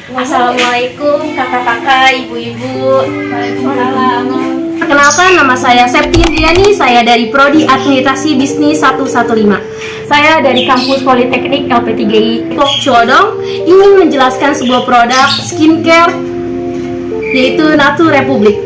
Assalamualaikum kakak-kakak, ibu-ibu. Waalaikumsalam. Perkenalkan, nama saya Septi Indriani, saya dari Prodi Administrasi Bisnis 115. Saya dari kampus Politeknik LP3I Pok Cilodong ingin menjelaskan sebuah produk skincare yaitu Nature Republic.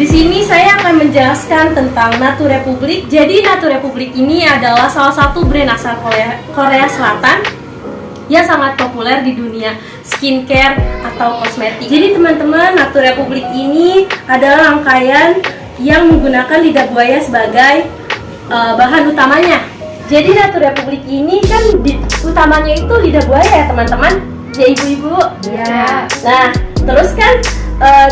Di sini saya akan menjelaskan tentang Nature Republic. Jadi Nature Republic ini adalah salah satu brand asal Korea Selatan yang sangat populer di dunia skincare atau kosmetik. Jadi teman-teman, Nature Republic ini adalah rangkaian yang menggunakan lidah buaya sebagai bahan utamanya. Jadi Nature Republic ini kan utamanya itu lidah buaya ya teman-teman, ya ibu-ibu. Ya. Nah, terus kan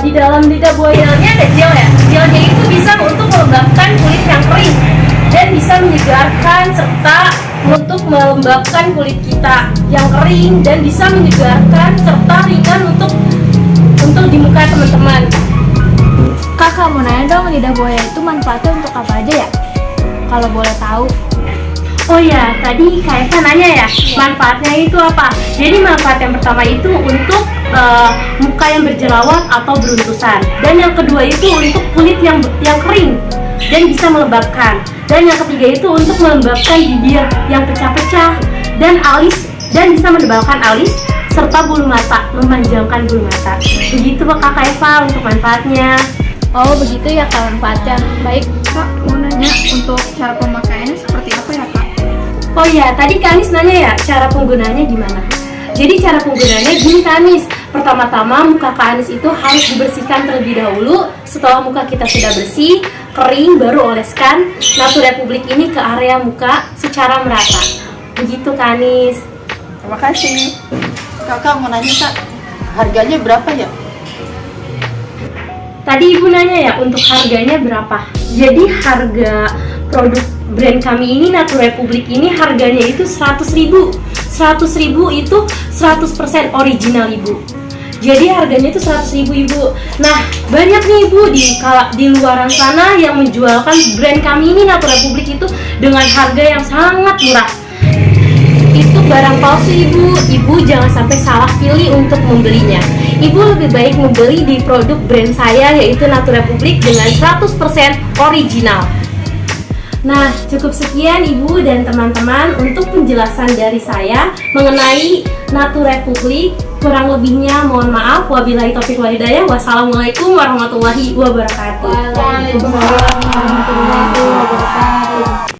di dalam lidah buayanya ada gel ya. Gelnya itu bisa untuk melembabkan kulit yang kering dan bisa menyegarkan serta untuk melembabkan kulit kita yang kering dan bisa menyegarkan serta ringan untuk di muka teman-teman. Kakak mau nanya dong, lidah buaya itu manfaatnya untuk apa aja ya? Kalau boleh tahu. Oh ya, tadi Kak Eva nanya ya, manfaatnya itu apa? Jadi manfaat yang pertama itu untuk muka yang berjerawat atau beruntusan. Dan yang kedua itu untuk kulit yang kering dan bisa melembabkan. Dan yang ketiga itu untuk melembabkan bibir yang pecah-pecah dan alis dan bisa menebalkan alis serta bulu mata, memanjangkan bulu mata. Begitu Kak Eva untuk manfaatnya. Oh begitu ya Kak manfaatnya. Baik Kak, mau nanya untuk cara pemakaiannya seperti apa ya Kak? Oh iya, tadi Kak Anis nanya ya, cara penggunaannya gimana? Jadi cara penggunaannya gini Kak Anis. Pertama-tama muka Kak Anis itu harus dibersihkan terlebih dahulu. Setelah muka kita sudah bersih, kering, baru oleskan Nature Republic ini ke area muka secara merata. Begitu Kak Anis. Terima kasih. Kakak mau nanya Kak, harganya berapa ya? Tadi Ibu nanya ya, untuk harganya berapa? Jadi harga produk brand kami ini, Nature Republic ini harganya itu 100.000. 100.000 itu 100% original Ibu. Jadi harganya itu 100.000 Ibu. Nah, banyak nih Ibu di luaran sana yang menjualkan brand kami ini Nature Republic itu dengan harga yang sangat murah. Itu barang palsu Ibu. Ibu jangan sampai salah pilih untuk membelinya. Ibu lebih baik membeli di produk brand saya yaitu Nature Republic dengan 100% original. Nah, cukup sekian Ibu dan teman-teman untuk penjelasan dari saya mengenai Nature Republic. Kurang lebihnya mohon maaf. Wabillahi taufiq wal hidayah. Wassalamualaikum warahmatullahi wabarakatuh. Waalaikumsalam warahmatullahi wabarakatuh.